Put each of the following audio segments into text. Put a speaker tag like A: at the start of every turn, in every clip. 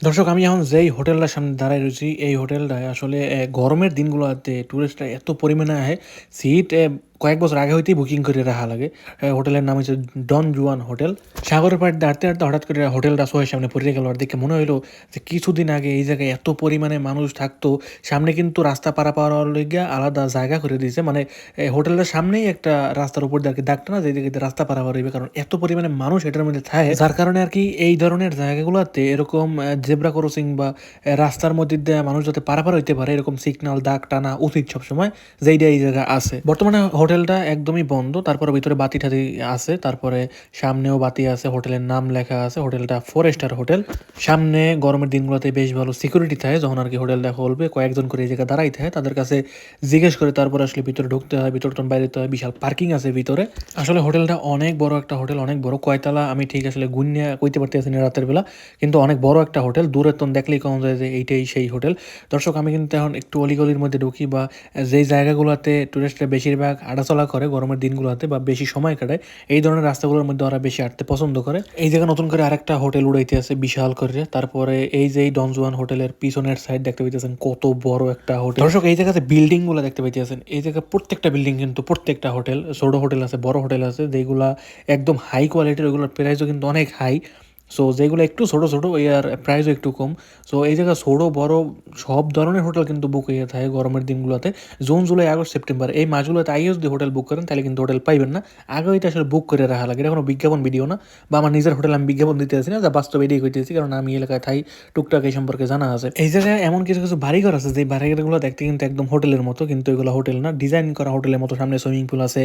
A: দর্শক, আমি এখন যেই হোটেলটার সামনে দাঁড়ায় রয়েছি, এই হোটেলটায় আসলে গরমের দিনগুলোতে টুরিস্টরা এত পরিমাণে আহে। সিট কয়েক বছর আগে হইতেই বুকিং করে রাখা লাগে। হোটেলের নাম হচ্ছে ডন জুয়ান হোটেল। সাগরের পাড়ে দাঁড়তে দাঁড়তে হঠাৎ করে হোটেলটা চোখের সামনে পড়ে গেল, আর দেখে মনে হইলো যে কিছুদিন আগে এই জায়গায় এত পরিমাণে মানুষ থাকতো। সামনে কিন্তু রাস্তা পারাপার লেগে আলাদা জায়গা করে দিয়েছে, মানে হোটেলটার সামনেই একটা রাস্তার উপর দিয়ে আর কি দাগটা না, যেদিকে দিয়ে রাস্তা পারাপার হইবে, কারণ এত পরিমাণে মানুষ এটার মধ্যে থাকে, যার কারণে আর কি এই ধরনের জায়গাগুলোতে এরকম জেব্রা ক্রসিং বা রাস্তার মধ্যে দিয়ে মানুষ যাতে পারাপার হইতে পারে এরকম সিগন্যাল দাগ টানা উচিত সবসময়, যেইটা এই জায়গা আছে। বর্তমানে হোটেলটা একদমই বন্ধ, তারপরে ভিতরে বাতি ঠাতি আছে, তারপরে সামনেও বাতি আছে, হোটেলের নাম লেখা আছে, হোটেলটা 4 স্টার হোটেল। সামনে গরমের দিনগুলোতে বেশ ভালো সিকিউরিটি থাকে, যখন আর কি হোটেলটা খুলবে কয়েকজন করে এই জায়গায় দাঁড়াই থাকে, তাদের কাছে জিজ্ঞেস করে তারপরে আসলে ভিতরে ঢুকতে হয়, ভিতর তখন বাইরে হয়। বিশাল পার্কিং আছে ভিতরে। আসলে হোটেলটা অনেক বড় একটা হোটেল, অনেক বড়। কয়তলা আমি ঠিক আসলে গুনিয়া কইতে পারতেছি না রাতের বেলা, কিন্তু অনেক বড় একটা হোটেল। দূরের তন দেখলেই কম যায় যে এইটাই সেই হোটেল। দর্শক, আমি কিন্তু এখন একটু অলিগলির মধ্যে ঢুকি, বা যেই জায়গাগুলোতে টুরিস্টরা বেশিরভাগ হাঁটাচলা করে গরমের দিনগুলোতে বা বেশি সময় কাটায়, এই ধরনের রাস্তাগুলোর মধ্যে ওরা বেশি হাঁটতে পছন্দ করে। এই জায়গায় নতুন করে আরেকটা হোটেল উড়াইতে আছে বিশাল করে। তারপরে এই যে ডনজুয়ান হোটেলের পিছনের সাইড দেখতে পাইতেছেন কত বড় একটা হোটেল। দর্শক, এই জায়গাতে বিল্ডিং গুলো দেখতে পাইতেছেন, এই জায়গায় প্রত্যেকটা বিল্ডিং কিন্তু প্রত্যেকটা হোটেল, ছোট হোটেল আছে, বড় হোটেল আছে, যেগুলা একদম হাই কোয়ালিটির, ওগুলোর প্রাইসও কিন্তু অনেক হাই। সো যেগুলো একটু ছোট ছোট ওই আর প্রাইসও একটু কম। সো এই জায়গায় ছোট বড় সব ধরনের হোটেল কিন্তু বুক হয়ে থাকে গরমের দিনগুলোতে। জুন জুলাই আগস্ট সেপ্টেম্বর এই মাসগুলোতে আইও যদি হোটেল বুক করেন তাহলে কিন্তু হোটেল পাইবেন না। আগে এটা আসলে বুক করে রাখা লাগে, এটা কোনো বিজ্ঞাপন ভিডিও না, বা আমার নিজের হোটেল আমি বিজ্ঞাপন দিতে আসি না, যা বাস্তবে এটাই করতেছি, কারণ আমি এলাকায় থাই, টুকটাক এই সম্পর্কে জানা আছে। এই জায়গায় এমন কিছু কিছু বাড়িঘর আছে যে বাড়িঘরগুলো দেখতে কিন্তু একদম হোটেলের মতো, কিন্তু এগুলো হোটেল না, ডিজাইন করা হোটেলের মতো। সামনে সুইমিং পুল আছে,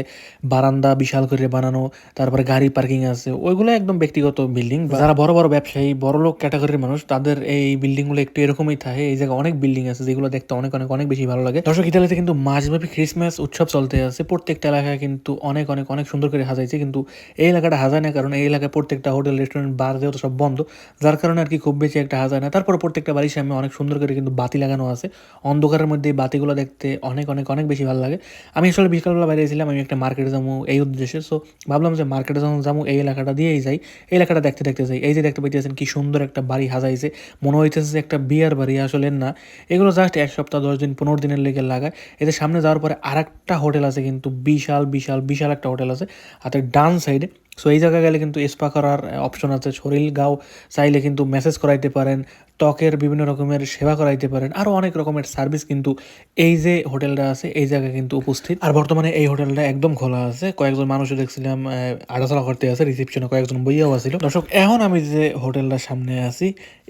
A: বারান্দা বিশাল করে বানানো, তারপরে গাড়ি পার্কিং আছে। ওইগুলো একদম ব্যক্তিগত বিল্ডিং। যারা বড় বড় ব্যবসায়ী, বড় লোক ক্যাটাগরির মানুষ, তাদের এই বিল্ডিং গুলো একটু এরকমই থাকে। এই জায়গায় অনেক বিল্ডিং আছে যেগুলো দেখতে অনেক অনেক অনেক বেশি ভালো লাগে। দর্শক, ইতালিতে কিন্তু মাসব্যাপী ক্রিসমাস উৎসব চলতে আছে। প্রত্যেকটা এলাকায় কিন্তু অনেক অনেক অনেক সুন্দর করে সাজাইছে, কিন্তু এই এলাকাটা হাজায় না, কারণ এই এলাকায় প্রত্যেকটা হোটেল রেস্টুরেন্ট বার যেহেতু সব বন্ধ, যার কারণে আর কি খুব বেশি একটা হাজায় না। তারপর প্রত্যেকটা বাড়ির সামনে অনেক সুন্দর করে কিন্তু বাতি লাগানো আছে। অন্ধকারের মধ্যে এই বাতিগুলো দেখতে অনেক অনেক অনেক বেশি ভালো লাগে। আমি আসলে বিকালবেলা বাইরেছিলাম, আমি একটা মার্কেটে যাবো এই উদ্দেশ্যে। সো ভাবলাম যে মার্কেটে যখন যাবো এই এলাকাটা দিয়েই যাই, এই এলাকাটা দেখতে দেখতে যাই। এই যে দেখতে পাইতেছেন কি সুন্দর একটা বাড়ি সাজাইছে, মনে হইতেছে যে একটা বিয়ার বাড়ি, আসলে না। এগুলো জাস্ট 1 সপ্তাহ 10 দিন 15 দিনের লেগে লাগায়। এদের সামনে যাওয়ার পরে আরেকটা হোটেল আছে, কিন্তু বিশাল বিশাল বিশাল একটা হোটেল আছে হাতের ডান সাইডে। সো এই জায়গায় গেলে কিন্তু স্পা করার অপশন আছে, শরীর গাও চাইলে কিন্তু মেসেজ করাইতে পারেন, ত্বকের বিভিন্ন রকমের সেবা করাইতে পারেন, আরও অনেক রকমের সার্ভিস কিন্তু এই যে হোটেলটা আছে এই জায়গায় কিন্তু উপস্থিত। আর বর্তমানে এই হোটেলটা একদম খোলা আছে, কয়েকজন মানুষও দেখছিলাম আড়াচলা করতে আছে, রিসেপশনে কয়েকজন বইয়াও আছিল। দর্শক, এখন আমি যে হোটেলটার সামনে আছি,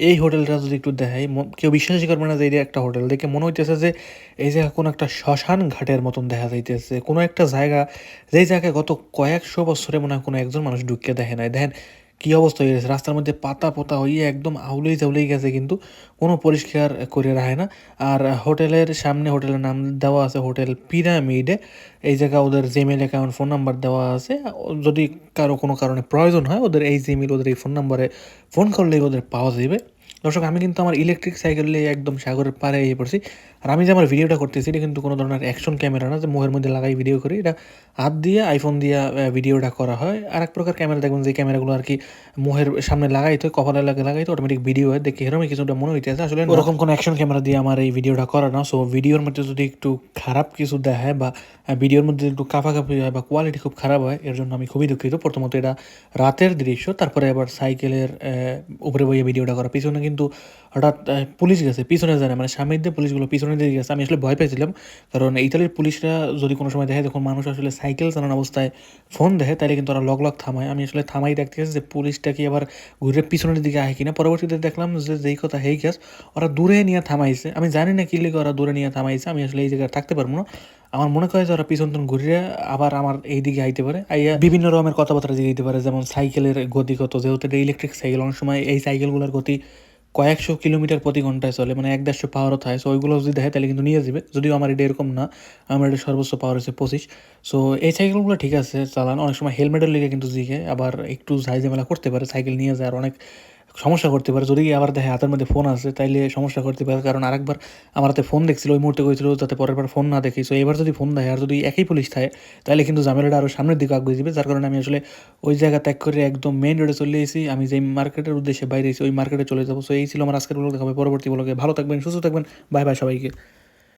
A: এই হোটেলটা যদি একটু দেখাই, কেউ বিশ্বাসই করবে না যে এটা একটা হোটেল। দেখে মনে হইতেছে যে এই জায়গা কোনো একটা শ্মশান ঘাটের মতন দেখা যাইতেছে, কোনো একটা জায়গা, যেই জায়গায় গত কয়েকশো বছরে মনে হয় কোনো একজন মানুষ ঢুকিয়ে দেখে নাই। দেখেন কি অবস্থা হয়ে গেছে, রাস্তার মধ্যে পাতা পোতা হইয়ে একদম আউলেই জাউলেই গেছে, কিন্তু কোনো পরিষ্কার করে রাখে না। আর হোটেলের সামনে হোটেলের নাম দেওয়া আছে হোটেল পিরামিডে। এই জায়গা ওদের জিমেল অ্যাকাউন্ট, ফোন নাম্বার দেওয়া আছে। যদি কারো কোনো কারণে প্রয়োজন হয়, ওদের এই জিমেল, ওদের এই ফোন নাম্বারে ফোন করলেই ওদের পাওয়া যাবে। দর্শক, আমি কিন্তু আমার ইলেকট্রিক সাইকেল নিয়ে একদম সাগরের পাড়ে এসে পড়ছি। আর আমি যে আমার ভিডিওটা করতেছি, এটা কিন্তু কোনো ধরনের অ্যাকশন ক্যামেরা না যে মুখের মধ্যে লাগাই ভিডিও করি। এটা হাত দিয়ে আইফোন দিয়ে ভিডিওটা করা হয়। আর এক প্রকার ক্যামেরা দেখবেন, যে ক্যামেরাগুলো আর কি মুখের সামনে লাগাইতে, কপালে লাগাইতে অটোমেটিক ভিডিও হয়, দেখি এরকমই কিছুটা মনে হইতেছে। আসলে ওরকম কোনো অ্যাকশন ক্যামেরা দিয়ে আমার এই ভিডিওটা করা না। সো ভিডিওর মধ্যে যদি একটু খারাপ কিছু দেখায়, বা ভিডিওর মধ্যে একটু কাঁপাকাঁপি হয়, বা কোয়ালিটি খুব খারাপ হয়, এর জন্য আমি খুবই দুঃখিত। প্রথমত এটা রাতের দৃশ্য, তারপরে আবার সাইকেলের উপরে বইয়ে ভিডিওটা করা। পিছনে কিন্তু হঠাৎ পুলিশ গেছে, পিছনে যায় না, মানে সামনের দিয়ে পুলিশগুলো পিছনে দিয়ে গেছে। আমি আসলে ভয় পেয়েছিলাম, কারণ ইতালির পুলিশরা যদি কোনো সময় দেখে যখন মানুষ আসলে সাইকেল চালানো অবস্থায় ফোন দেখে, তাহলে কিন্তু ওরা লগ লগ থামায়। আমি আসলে থামাই দেখতে গেছি যে পুলিশটা কি আবার ঘুরে পিছনের দিকে আহে কিনা। পরবর্তীতে দেখলাম যে যেই কথা হেই গেছ, ওরা দূরে নিয়ে থামাইছে। আমি জানি না কি লিখে ওরা দূরে নিয়ে থামাইছে, আমি আসলে এই জায়গায় থাকতে পারবো না। আমার মনে করে যে ওরা পিছন টন ঘুরিয়ে আবার আমার এই দিকে আইতে পারে, আইয়া বিভিন্ন রকমের কথাবার্তা দিয়ে দিতে পারে, যেমন সাইকেলের গতি কত, যেহেতু এটা ইলেকট্রিক সাইকেল, অনেক সময় এই সাইকেলগুলোর গতি কয়েকশো কিলোমিটার প্রতি ঘন্টায় চলে, মানে 1-150 পাওয়ারও থাকে। সো ওইগুলো যদি দেখে তাহলে কিন্তু নিয়ে যাবে, যদিও আমার এটা এরকম না, আমার এটা সর্বোচ্চ পাওয়ার হচ্ছে 25। সো এই সাইকেলগুলো ঠিক আছে চালান, অনেক সময় হেলমেটের লেগে কিন্তু জিগে, আবার একটু ঝাই ঝামেলা করতে পারে সাইকেল নিয়ে যায়, আর অনেক সমস্যা করতে পারে। যদি আবার দেখে হাতের মধ্যে ফোন আছে তাইলে সমস্যা করতে পারে। কারণ আরেকবার আমার হাতে ফোন দেখছিল, ওই মুহূর্তে কইছিল যাতে পরের বার ফোন না দেখি। সো এবার যদি ফোন দেয় আর যদি একই পুলিশ থাকে তাইলে কিন্তু ঝামেলাটা আরও সামনের দিকে আগুয়ে দিবে। যার কারণে আমি আসলে ওই জায়গা ত্যাগ করে একদম মেইন রোডে চলে এসেছি। আমি যেই মার্কেটের উদ্দেশ্যে বাইরে এসেছি ওই মার্কেটে চলে যাবো। সো এই ছিল আমার আজকের ব্লগ। দেখা হবে পরবর্তী ব্লগে। ভালো থাকবেন, সুস্থ থাকবেন। বাই বাই সবাইকে।